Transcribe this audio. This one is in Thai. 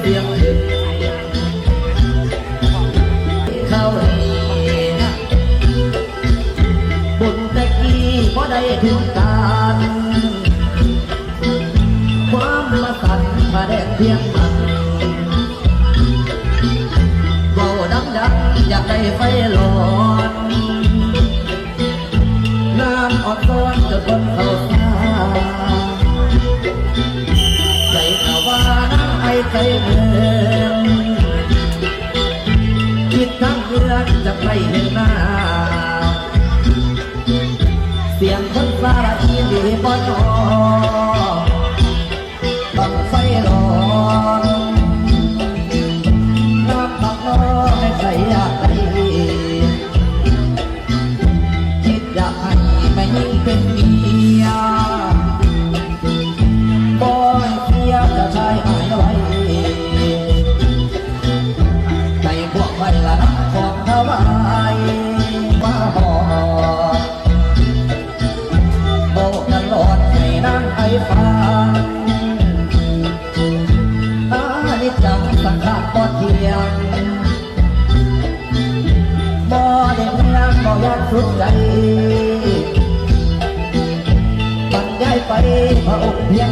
เสียงเข้าบุญตะกี้พอได้ถึงการความมาสั่นมาแดงเพียงมันเบาดังอยากได้ไฟหลอนน้ำอ่อนซ้อนจะคนเข้าตาใจข่าวว่าน้ำไอใจเมืองคิดทั้งเดือนจะไปเห็นหน้าเสียงคนฟ้าที่ดีบนอบังไฟหลอนน้ำผักน้อยไม่ใส่อยากไปคิดอยากให้ไม่ยิ่งเป็นเมียบอยเทียบจะใช้หายไว้ในพวกไฟละน้ำของถวายมาบอกโบกันหลอดให้นั่งไอ้ฟังนิจจังสังขารบ่เที่ยงบ่ได้เมียงบ่อยากสุดใจบรรยายไปพระองค์เพียง